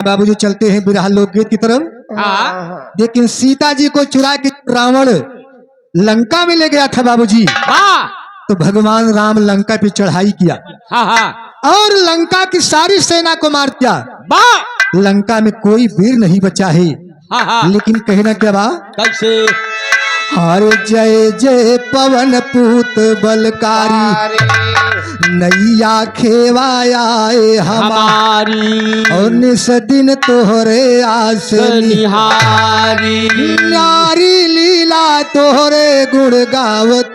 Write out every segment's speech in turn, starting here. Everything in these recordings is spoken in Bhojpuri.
बाबूजी चलते हैं बिरहा लोकगीत की तरफ। हाँ लेकिन सीता जी को चुरा के रावण लंका में ले गया था बाबूजी, हाँ तो भगवान राम लंका पे चढ़ाई किया हाँ हाँ और लंका की सारी सेना को मार दिया। वाह लंका में कोई वीर नहीं बचा है। हाँ हाँ लेकिन कहना क्या बा, कैसे हर जय जय पवन पूत बलकारी नैया खेवाए हमारी और निस दिन तोहरे आस निहारी नारी लीला तोहरे गुण गावत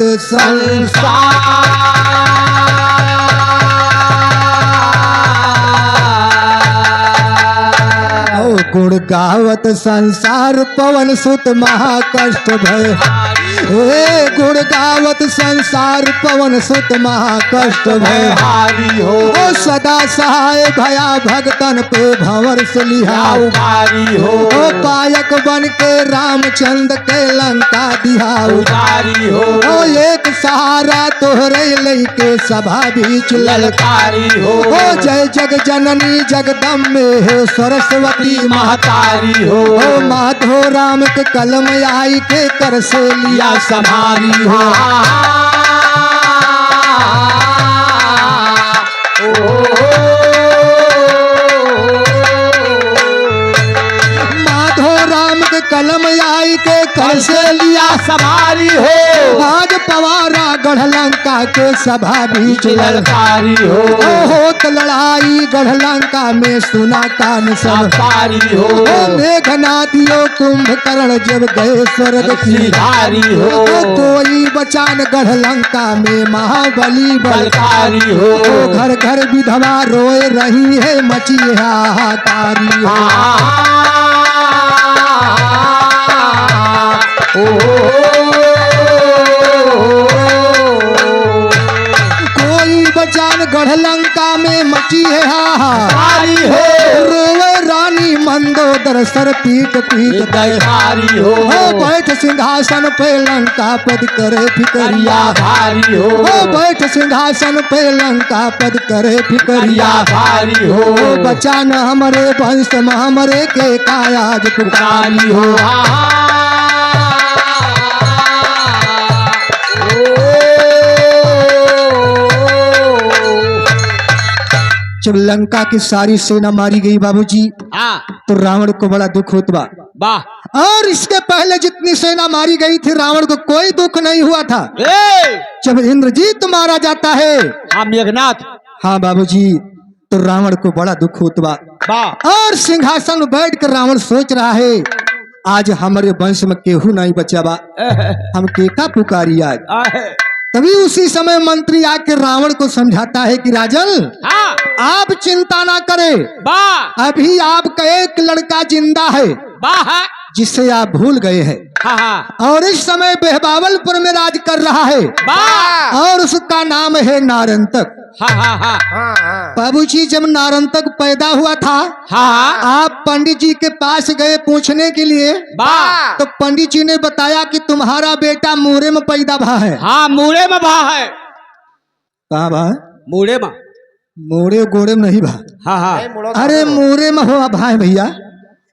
गुण गावत संसार पवन सुत महाकष्ट भय हे गुण गावत संसार पवन सुत महाकष्ट भय हारी हो ओ सदा सहाय भया भगतन पे भंवर से लिहाऊ उधारी हो ओ पायक बन के रामचंद्र के लंका दिहाऊ उधारी हो ओ एक सहारा तोहरे लइके सभा बीच ललकारी हो ओ जय जग जननी जगदम्बे हे सरस्वती महतारी हो ओ माधो राम के कलम आई के कर से लिया समारी हो माधो राम के कलम आई के कर से लिया समारी हो आज पवारा गढ़ लंका के सभा बीच ललकारी हो होत लड़ाई गढ़ लंका में सुना कान सब समारी हो ओ मेघनाथियो कुंभकर्ण जब गए स्वर्ग की सिधारी हो ओ कोई बचान गढ़ लंका में महाबली बलकारी हो ओ घर घर विधवा रोए रही है मची हाहाकारी हो कोई बचान गढ़ लंका में मची है हाहाकारी हो रोवे रानी मंदोदर सर पीट पीट दयारी हो बैठ सिंहासन पे लंका पद करे फिकरिया भारी हो बैठ सिंहासन पे लंका पद करे फिकरिया भारी हो बचान हमरे वंश में हमरे के कायाज पुकारी हो जब लंका की सारी सेना मारी गई बाबूजी, हाँ तो रावण को बड़ा दुख होता बा। वाह और इसके पहले जितनी सेना मारी गई थी रावण को कोई दुख नहीं हुआ था। जब इंद्रजीत मारा जाता है, हाँ मेघनाथ हाँ बाबूजी, तो रावण को बड़ा दुख होता बा। वाह और सिंहासन में बैठ कर रावण सोच रहा है आज हमारे वंश में केहू नहीं बचा बा, हम केका पुकारी आज। तभी उसी समय मंत्री आके रावण को समझाता है कि राजन हाँ आप चिंता ना करें, वाह अभी आपका एक लड़का जिंदा है वाह जिसे आप भूल गए हैं हाँ हाँ और इस समय बेहबावलपुर में राज कर रहा है वाह और उसका नाम है नारंतक। हाँ हाँ हाँ बाबूजी जब नारंतक पैदा हुआ था, हाँ आप पंडित जी के पास गए पूछने के लिए, वाह तो पंडित जी ने बताया कि तुम्हारा बेटा मूरे में पैदा भा है। हाँ मूड़े में भा है कहाँ भा? मूड़े में मूरे गोड़े में नहीं भा। हाँ हाँ अरे मूरे में हो भाई भैया,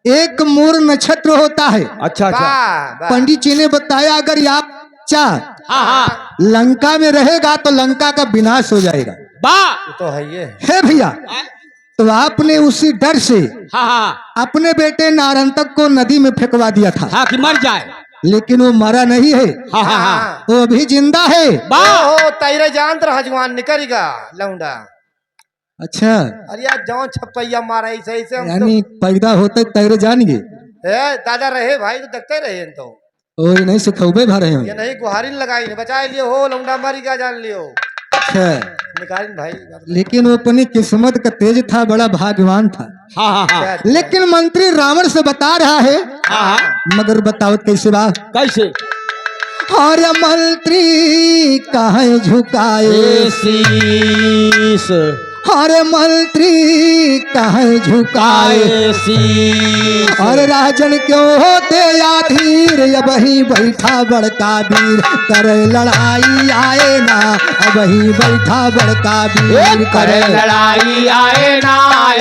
एक मूर नक्षत्र होता है। अच्छा अच्छा पंडित जी ने बताया अगर आप हाँ हाँ लंका में रहेगा तो लंका का विनाश हो जाएगा। वाह तो है ये है भैया, तो आपने उसी डर से हाँ हाँ अपने बेटे नारंतक को नदी में फेंकवा दिया था। हाँ कि मर जाए लेकिन वो मरा नहीं है, हाँ हाँ हाँ वो अभी जिंदा है। वाह हो तेरे जानत रह जवान निकलेगा लौंडा। अच्छा, अरे यार जौन छपैया मारा सही से हम यानी पैदा होते तैरे जानेंगे तो दादा रहे भाई तो देखते रहे तो और नहीं सिखौबे भा रहे हो। ये नहीं गुहारी लगाई बचा लियो हो लौंडा मारी का जान लियो अच्छा, निकाल भाई। लेकिन वो अपनी किस्मत का तेज था, बड़ा भाग्यवान था। हाँ हाँ हाँ लेकिन मंत्री रावण से बता रहा है, हाँ हाँ मगर बताओ कैसे बात। कैसे अरे मंत्री कहाँ झुकाए शीश अरे मंत्री कहे झुकाए शीश और राजन क्यों होते आधीर अब ही बैठा बड़का वीर करे लड़ाई आए ना अब ही बैठा बड़का वीर करे लड़ाई आए ना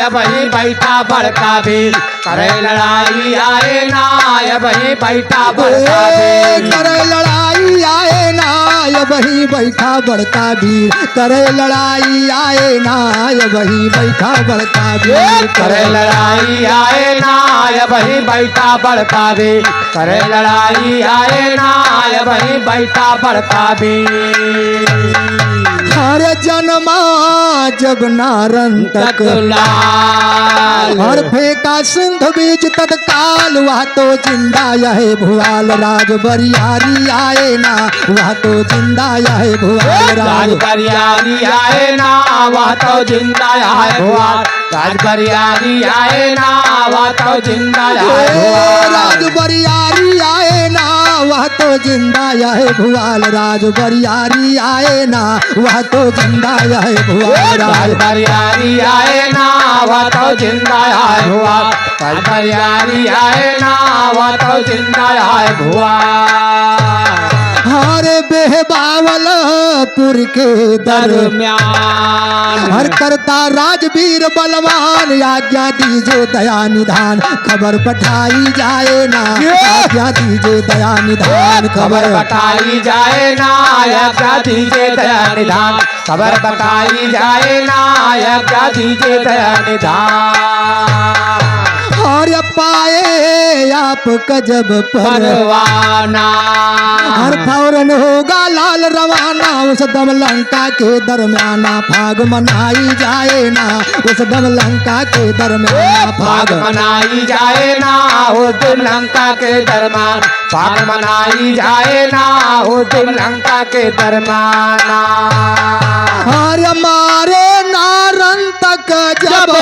अब ही बैठा बड़का वीर करे लड़ाई आए ना अब ही बैठा बड़का वीर करे लड़ाई आए ना अब ही बैठा बड़का वीर करे लड़ाई आए ना अब ही बैठा बड़का वीर करे लड़ाई आए ना अब ही बैठा बड़का वीर करे लड़ाई आए ना अब ही बैठा बड़का वीर हर जन्मा जब नारन तक लाल और फेंका सिंध बीच तत्काल वह तो जिंदा यह भुआल राज बरियारी आए ना वह तो जिंदा यह भुआल राज बरियारी आए ना वह तो जिंदा है भुआल राज बरियारी आए ना वह तो जिंदा है भुआल राज बरियारी आए ना वह तो जिंदा यह भुआल राज बरियारी आए ना वह तो जिंदा यह भुआल राज बरियारी आए ना वह तो जिंदा है भुआल राज बरियारी आए ना वह तो जिंदा है भुआल हरे बेहबावलपुर के दरम्यान हर करता राजवीर बलवान आज्ञा दीजिए दया निधान खबर पठाई जाए ना आज्ञा दीजिए दया निधान खबर बताई जाए ना आज्ञा दीजिए दया निधान खबर बताई जाए ना आज्ञा दीजिए दया निधान और पाए आपका जब परवाना हर फौरन होगा लाल रवाना उस दम लंका के दरम्याना फाग मनाई जाए ना उस दम लंका के दरम्याना फाग मनाई जाए ना उस दिन लंका के दरम्यान फाग मनाई जाए ना उस दिन लंका के दरम्याना हर मारे नारन तक जब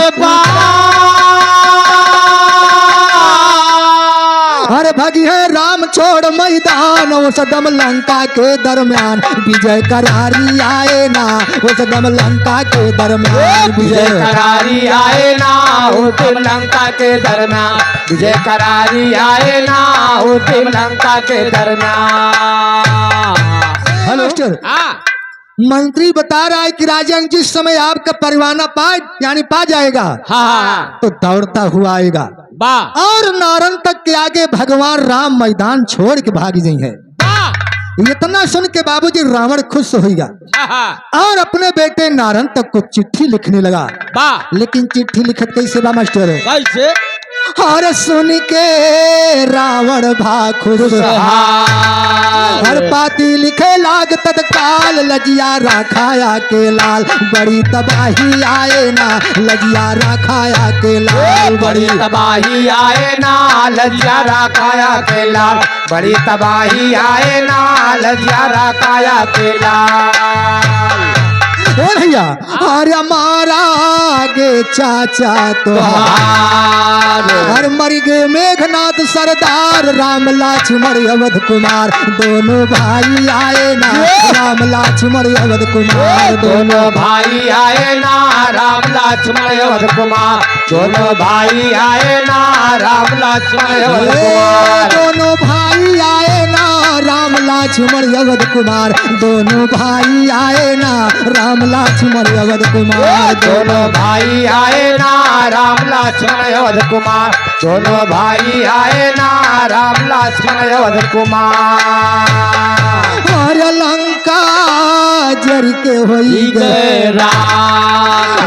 हर भगी है राम छोड़ मैदान उस दम लंका के दरम्यान विजय करारी आए ना उस दम लंका के दरम्यान विजय करारी आए ना उस दिन लंका के दरम्यान विजय करारी आए ना उस दिन लंका के दरम्यान हेलो मास्टर मंत्री बता रहा है कि राजन जिस समय आपका परवाना पाए यानी पा जाएगा हाँ तो दौड़ता हुआ आएगा और नारन तक के आगे भगवान राम मैदान छोड़ के भाग गई है। इतना सुन के बाबूजी रावण खुश होगा और अपने बेटे नारन तक को चिट्ठी लिखने लगा। लेकिन चिट्ठी लिखत कैसे बा मास्टर कैसे और सुन के रावण खुश हर पाती लिखे लाग तत्काल लजिया राखाया के लाल बड़ी तबाही आए ना लजिया राखाया के लाल बड़ी तबाही आए ना लजिया राखाया के लाल बड़ी तबाही आए ना लजिया राखाया के लाल भैया अरे हमारा गे चाचा तो हर मर गए मेघनाथ सरदार राम लक्ष्मण अवध कुमार दोनों भाई आए ना राम लक्ष्मण अवध कुमार दोनों भाई आए ना राम लक्ष्मण अवध कुमार दोनों भाई आए ना राम लक्ष्मण अवध कुमार दोनों भाई आए ना राम लक्ष्मण अवध कुमार दोनों भाई आए ना राम लक्ष्मण अवध कुमार दोनों भाई आए ना राम लक्ष्मण अवध कुमार दोनों भाई आए ना राम लक्ष्मण अवध कुमार हर लंका जर के होई गए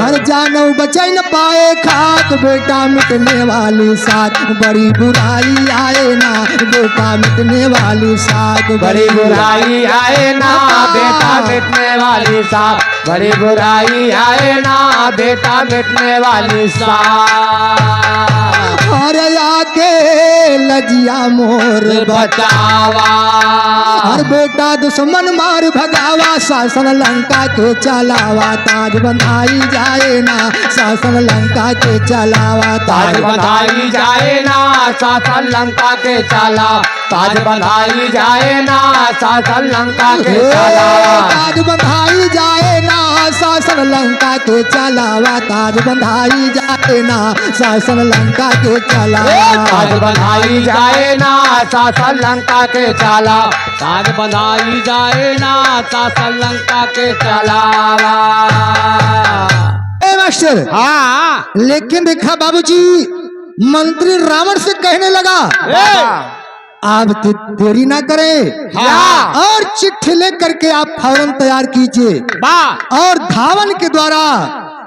हर जानव बचाई न पाए खाक बेटा मिटने वाली साथ बड़ी बुराई आए ना बेटा मिटने वाली साथ बड़ी बुराई आए ना बेटा मिटने वाली साथ बड़ी बुराई आए ना बेटा मिटने वाली साथ हर आके लजिया मोर बचावा हर बेटा दुश्मन मार भगावा शासन लंका के चलावा ताज बंधाई जाए ना शासन लंका के चलावा ताज बंधाई जाए ना शासन लंका के चला ताज बंधाई जाए ना शासन लंका के चला ताज बंधाई जाए ना शासन लंका के चलावा ताज बंधाई जाए ना शासन लंका के चलावा ताज बंधाई जाए ना शासन लंका के चला ताज बंधाई जाए ना शासन लंका के चलावा ए मास्टर हाँ लेकिन देखा बाबूजी मंत्री रावण से कहने लगा आप देरी ना करें हाँ। और चिट्ठी लेकर के आप फौरन तैयार कीजिए और धावन के द्वारा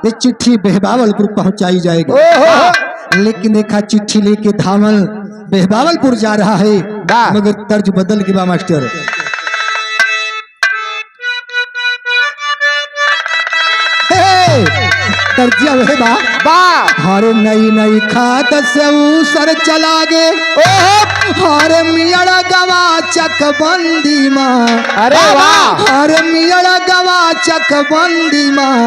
ये चिट्ठी बेहबावलपुर पहुंचाई जाएगी। लेकिन देखा चिट्ठी लेके धावन बेहबावलपुर जा रहा है मगर तर्ज बदल के बा मास्टर। तर्जिया वह बा हरे नई नई खात से ऊसर चला गे हरे मियड़ गवा चक बंदी माँ अरे वाह हरे मियड़ गवा चक बंदी माँ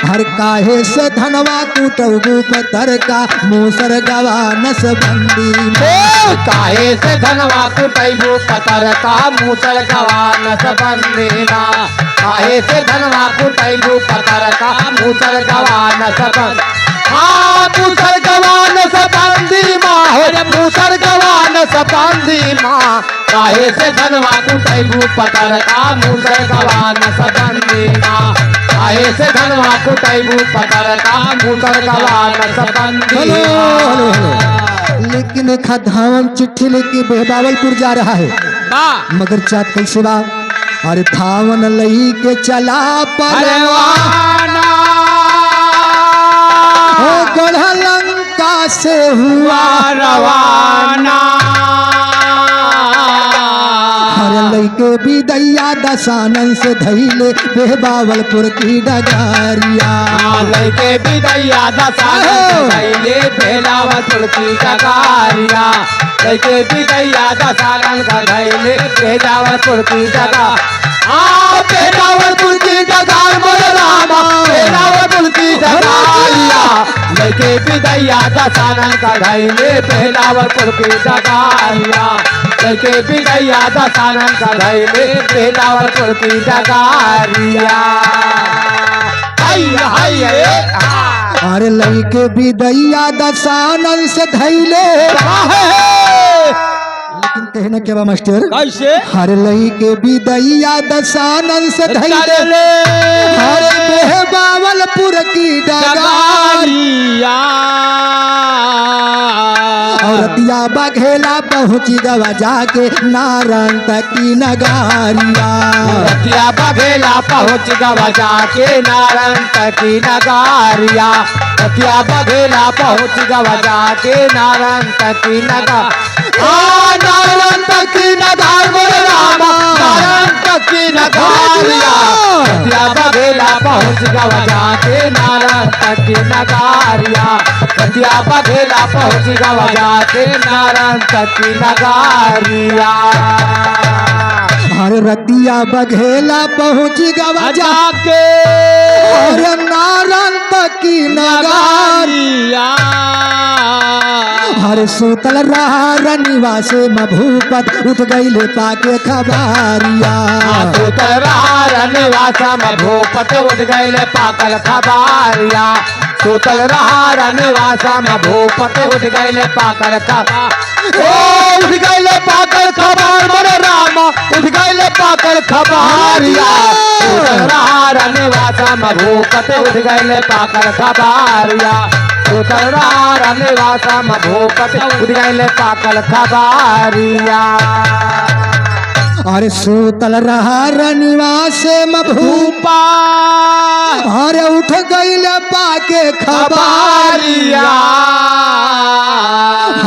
हर काहे से धनवा कुटबू पतर का मूसर गवा नस बंदी माँ काहे से धनवा कुटबू पतर का मूसर गवा नस बंदी माँ काहे से धनवा कुटबू पतर का मूसर गवा नस बंदी हाँ मूसर गवा नस बंदी माँ हो मूसर गवा नस बंदी माँ काहे से धनवा कुटबू पतर का मूसर गवा नस बंदी माँ काहे से धनवा कुटबू पतर का मूसर गवा नस बंदी माँ। लेकिन देखा धावन चिट्ठी लेके बेहबावलपुर जा रहा है मगर चाँद कैसे बा अरे धावन लई के चला परवाना हो गढ़ लंका से हुआ रवाना हर लई के विदैया दशानन से धैले बेहबावलपुर की डगारिया लैके विदैया दशानन धैले बेहबावलपुर की डगारिया लैके विदैया दशानन का धैले बेहबावलपुर की डगा बेहबावलपुर की डगार मोर रामा बेहबावलपुर की डगारिया लैके विदैया दशानन का धैले बेहबावलपुर की डगारिया लैके विदैया दशानन का धैले बेहबावलपुर की डगारिया अरे लई के विदैया दशानन से धैले लेकिन कहना क्या बा मास्टर कैसे हर लई के विदैया दशानन से धैले हर बेहबावलपुर की डगारिया औरतिया बघेला पहुंची गवा जाके नारायण तक की नगारिया औरतिया बघेला पहुंच गवा जाके नारायण तक की नगारिया औरतिया बघेला पहुंच गवा जाके नारायण तक की नगार नारायण तक की नगार मोर रामा नारायण तक की नगारिया औरतिया बघेला पहुंच गवा जाके नारायण तक की नगारिया औरतिया बघेला पहुंच गवा जाके नारायण तक की नगारिया हर रतिया बघेला पहुंच गवा जाके और नारायण तक की नगारिया हर सूतल रहा रनिवासे मभूपत उठ गईले पाके खबारिया सूतल रहा रनिवासा मभूपत उठ गईले पाकल खबारिया सूतल रहा रनिवासा मभूपत उठ गईले पाकल खबार उठ गईले पाकल खबार मोर रामा उठ गईले पाकल खबारिया सूतल रहा रनिवासा मभूपत उठ गईले पाकल खबारिया सूतल रहा रनिवासा मभूपत उठ गईले पाकल खबारिया अरे सूतल रहा रनिवासे मभूपा अरे उठ गईले पाके खबारिया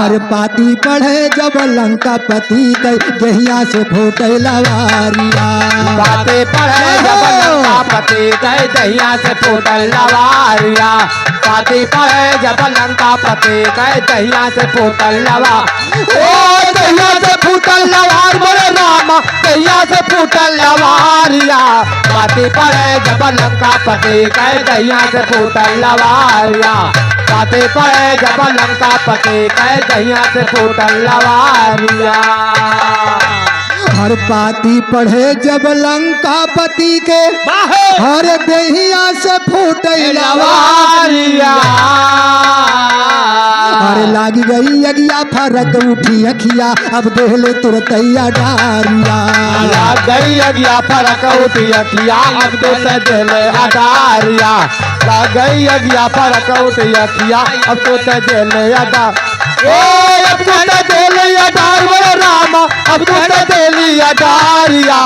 हर पाती पढ़े जब लंका पति के दहिया से फूटे लवारिया बातें पढ़े जब लंका पति गए दहिया से फूटल लवारिया बातें पढ़े जब लंका पति गए दहिया से फूटल लवा ओ दहिया से फूटल लवार बोले रामा दहिया से फूटल लवारिया बातें पढ़े जब लंका पति गए दहिया से फूटल लवारिया बातें पढ़े जब लंका पति गए दहिया से फूटल लवारिया हर पाती पढ़े जब लंका पति के हर दहिया से फूटे लवारिया अरे लागी गई अगिया फरक उठी अखिया अब देहले तुरतैया डारिया लाग गई अगिया फरक उठी अखिया अब तो सजले अडारिया लाग गई अगिया फरक उठी अखिया अब तो सजले अडा ओ अब तो सजले अडार बोले रामा अब तो सजले अडारिया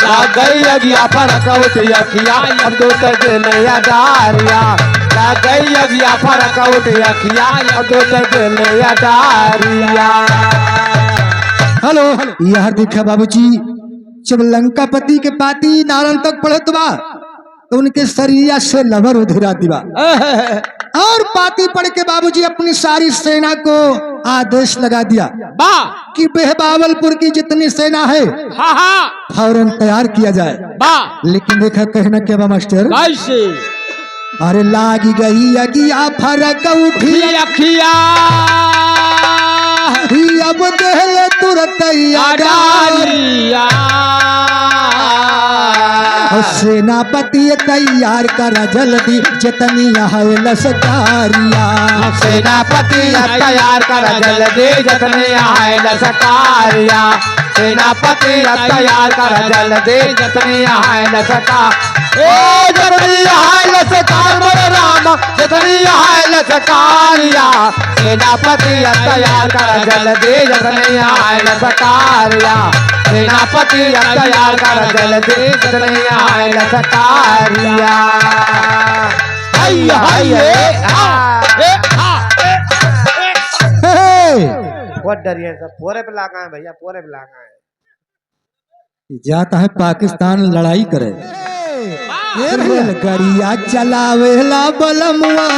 लाग गई अगिया फरक उठी अखिया अब तो सजले अडारिया लाग गई अगिया फरक उठी अखिया अब तो सजले अडारिया हेलो यह देखा बाबूजी जब लंका पति के पाती नारन तक पढ़त बा तो उनके शरीर से लवर उधिरा दिवा और पाती पढ़ के बाबूजी अपनी सारी सेना को आदेश लगा दिया कि बेहबावलपुर की जितनी सेना है फौरन तैयार किया जाए लेकिन देखा कहना क्या बा मास्टर अरे लागी गई अगिया फरक उठी अखिया अब देहले तुरतैया डारिया सेनापति तैयार कर जल्दी जितनी है लसकारिया सेनापति तैयार कर जल्दी जितनी है लसकारिया सेनापति तैयार कर जल्दी जितनी है लसका ओ जितनी है लसकार बोले राम जितनी है लसकारिया सेनापति तैयार कर जल्दी जितनी है लसकारिया सेनापति तैयार कर जल्दी जितनी है लसकारिया बहुत डरिए सब पूरे पे लागा है भैया पूरे पे लागा है जाता है पाकिस्तान लड़ाई करे रेलगाड़िया चलावेला बलमुआ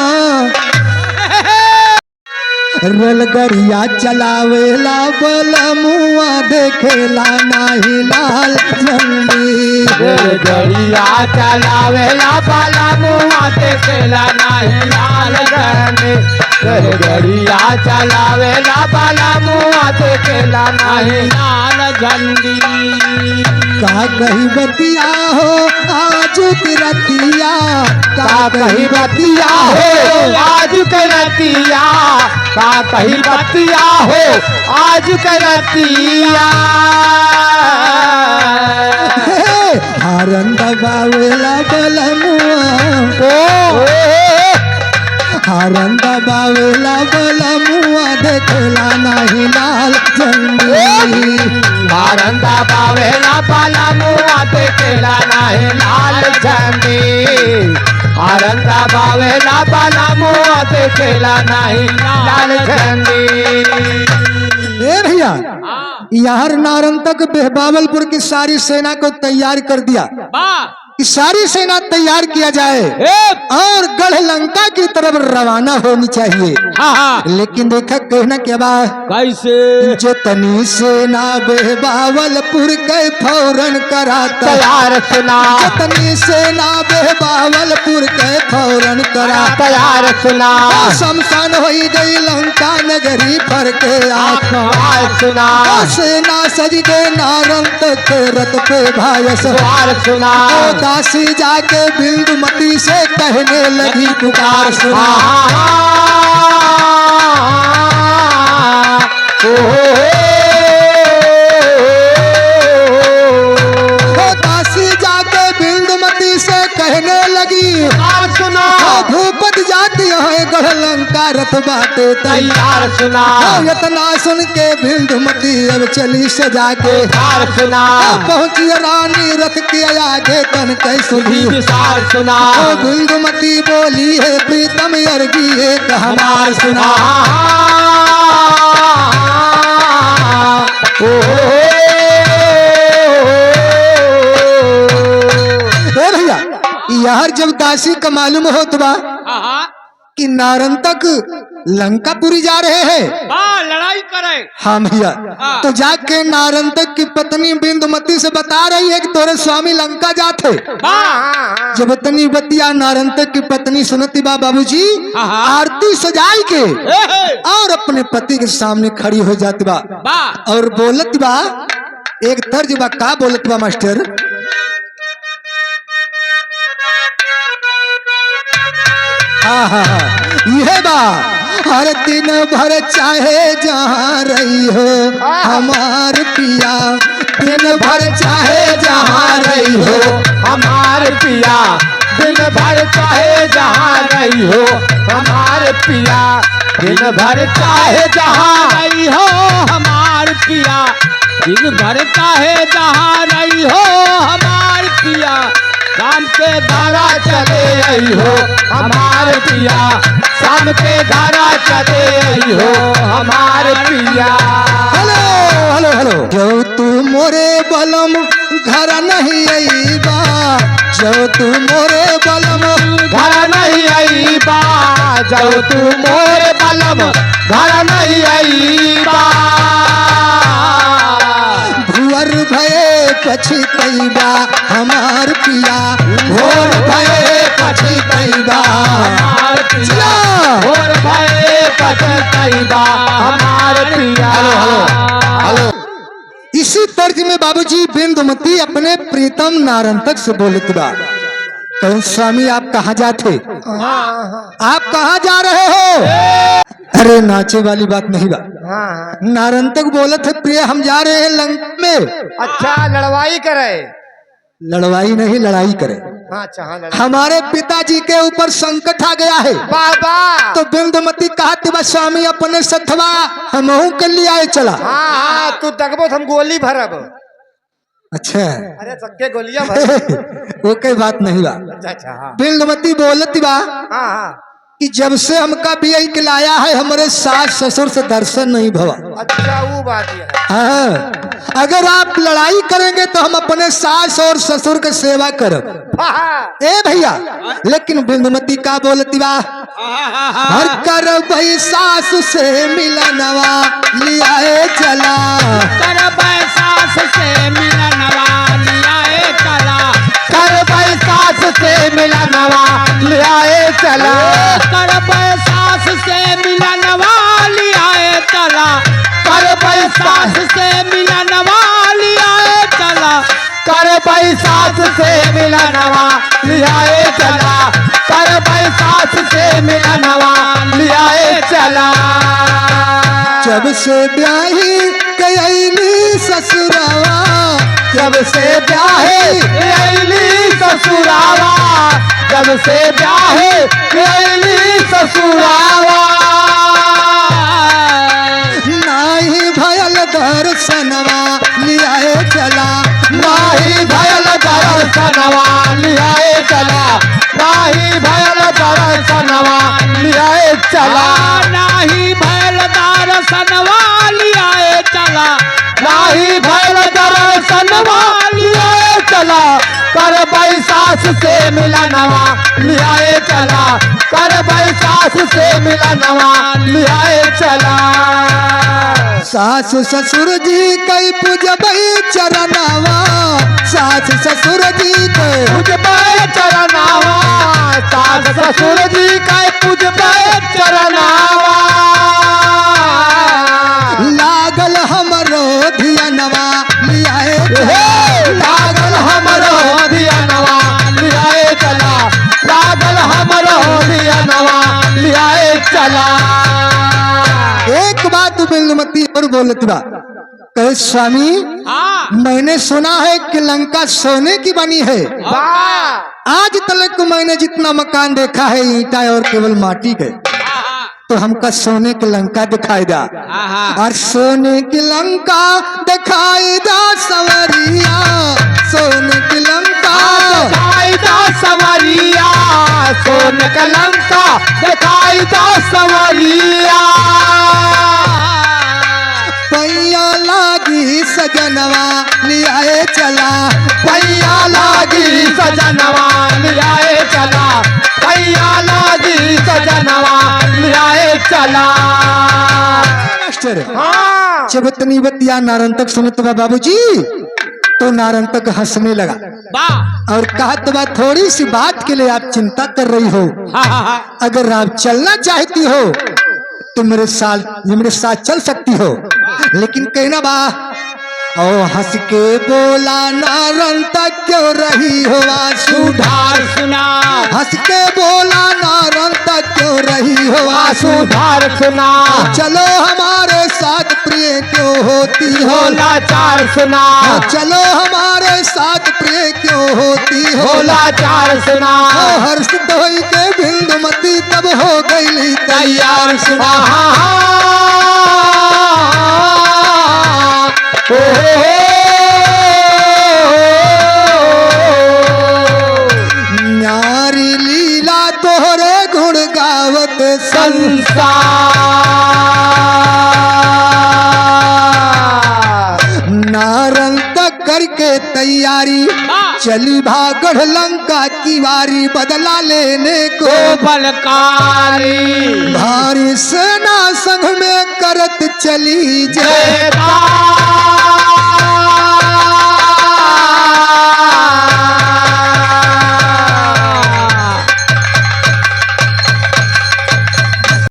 रेलगाड़िया चलावेला बलमुआ देखेला नाही लाल झंडी रेलगाड़िया चलावेला बलमुआ देखेला नाही लाल झंडी रेलगाड़िया चलावेला बलमुआ देखेला नाही लाल झंडी का कही बतिया हो आज की रतिया का कही बतिया हो आज करतिया का कही बतिया हो आज करतिया हारन दबावेला बलमुआ हारन दबावेला बलमुआ देखेला नाही लाल झंडी हारन दबावेला बलमुआ देखेला नाही लाल झंडी हारन दबावेला बलमुआ देखेला नाही लाल झंडी ए भैया यार नारन तक बेहबावलपुर की सारी सेना को तैयार कर दिया कि सारी सेना तैयार किया जाए और गढ़ लंका की तरफ रवाना होनी चाहिए लेकिन देखा कहना क्या बात कैसे जितनी सेना बेहबावलपुर के फौरन करा तैयार सुना जितनी सेना बेहबावलपुर के फौरन करा तैयार सुना शमशान हो गई लंका नगरी पर के आँख सुना सेना सज गए नारन तक रथ पे भाई सवार सुना काशी जाके बिंदुमती से कहने लगी पुकार सुना काशी जाके बिंदुमती से कहने लगी सुना भूपत जाती है गढ़ लंका रथ बाटे तैयार सुना इतना सुन के बिंदुमती अब चली सजा के सुना पहुंची रानी रथ के आगे तन कैसे विचार सुना बिंदुमती बोली है प्रीतम अर्गी एक हमार सुना ब्रजवासी का मालूम होत बा कि नारंतक लंकापुरी जा रहे हैं। लड़ाई करे। हाँ भैया, तो जाके नारंतक की पत्नी बिंदुमती से बता रही है कि तोरे स्वामी लंका जाते। जब इतनी बतिया नारंतक की पत्नी सुनती बा बाबूजी आरती सजाई के और अपने पति के सामने खड़ी हो जाती बा और बोलत बा एक तर्ज बा। का बोलत बा मास्टर? हाँ, यह बा। हर दिन भर चाहे जहाँ रही हो हमार पिया, दिन भर चाहे जहाँ रही हो हमार पिया, दिन भर चाहे जहाँ रही हो हमार पिया, दिन भर चाहे जहाँ रही हो हमार पिया, दिन भर चाहे जहाँ रही हो हमार पिया, शाम के धारा चले आई हो हमार पिया, शाम के धारा चले आई हो हमार पिया। Hello hello hello. जो तू मोरे बलम घर नहीं आई बा, जो तू मोरे बलम घर नहीं आई बा, जो तू मोरे बलम घर नहीं आई बा, भुअर भये पछतैबा हमार पिया, भोर भये पछतैबा हमार पिया, भोर भये पछतैबा हमार पिया। हेलो। इसी तर्ज में बाबूजी बिंदुमती अपने प्रीतम नारंतक से बोलत बा। तो स्वामी आप कहाँ जाते? आप कहाँ जा रहे हो? अरे नाचे वाली बात नहीं बा। नारंतक बोलत है प्रिय हम जा रहे हैं लंका में। अच्छा लड़वाई करे? लड़वाई नहीं लड़ाई करे। अच्छा हाँ लड़ाई। हमारे पिताजी के ऊपर संकट आ गया है। बाबा तो बिंदुमती कहती बा स्वामी अपने सथवा हमहू के लिए आए चला। हाँ तू दगबो हम गोली भरब। अच्छा अरे सबके गोलियां भर। वो कोई बात नहीं बा। अच्छा हाँ बिंदुमती बोलती बा हाँ कि जब से हमका बियाई के लाया है हमारे सास ससुर से दर्शन नहीं भवा। अच्छा वो बात है। हाँ, अगर आप लड़ाई करेंगे तो हम अपने सास और ससुर के सेवा करब। ए भैया, लेकिन बिंदुमती का बोलती बा हर कर भाई सास से मिलनवा लियाए चला, कर सास से मिलनवा लियाए चला, कर सास से मिलनवा लियाए चला, कर सास से मिलनवा लियाए चला, कर सास से मिलनवा लियाए चला, कर सास से मिलनवा लियाए चला, कर सास से मिलनवा लियाए चला। जब से ब्याही गयली ससुरावा, जब से ब्याहे गयली ससुरावा, जब से ब्याहे गयली ससुरावा, नाही भयल दर्शनवा लियाए चला, नाही भयल दर्शनवा लियाए चला, नाही भयल दर्शनवा लियाए चला, नाही भयल दर्शनवा लियाए चला, नाही भयल दर्शनवा लियाए चला, कर सास से मिलनवा लियाए चला, कर सास से मिलनवा लियाए चला। सास ससुर जी कई पूजबई चरनावा, सास ससुर जी के पूजबई चरनावा, सास ससुर जी के पूजबई चरनावा, लागल हमरो धियनवा लियाए लागल हमरो धियनवा लियाए चला, लागल हमरो धियनवा लियाए चला। एक बात बिंदुमती और बोलती बा कहे स्वामी मैंने सुना है कि लंका सोने की बनी है। आज तक मैंने जितना मकान देखा है ईंटा और केवल माटी के, तो हमका सोने की लंका दिखाई दा, और सोने की लंका दिखाई दा सवरिया, सोने की लंका दिखाई दा सवरिया, सोने की लंका दिखाई दा सवरिया, पैया लागी सजनवा लियाए चला। पैया लागी सजनवा लियाए चला, पैया लागी सजनवा लियाए चला। मास्टर हाँ जब इतनी बतिया नारंतक सुनत बा बाबूजी तो नारंतक हंसने लगा और कहा तो बा थोड़ी सी बात के लिए आप चिंता कर रही हो, अगर आप चलना चाहती हो तो मेरे साथ चल सकती हो, लेकिन कहना बा ओ हंस के बोला नारंतक क्यों रही हो आंसू सुधार सुना, हंस के बोला नारंतक क्यों रही हो आंसू सुधार सुना, चलो हमारे साथ प्रिय क्यों होती हो लाचार सुना, चलो हमारे साथ प्रिय क्यों होती हो लाचार सुना, हर्ष धोई के बिंदुमती तब हो गई तैयार सुना। नारी लीला तोहरे गुण गावत संसार। नारंतक करके तैयारी चली भागढ़ लंका की वारी, बदला लेने को बलकारी भारी सेना संग में करत चली जय।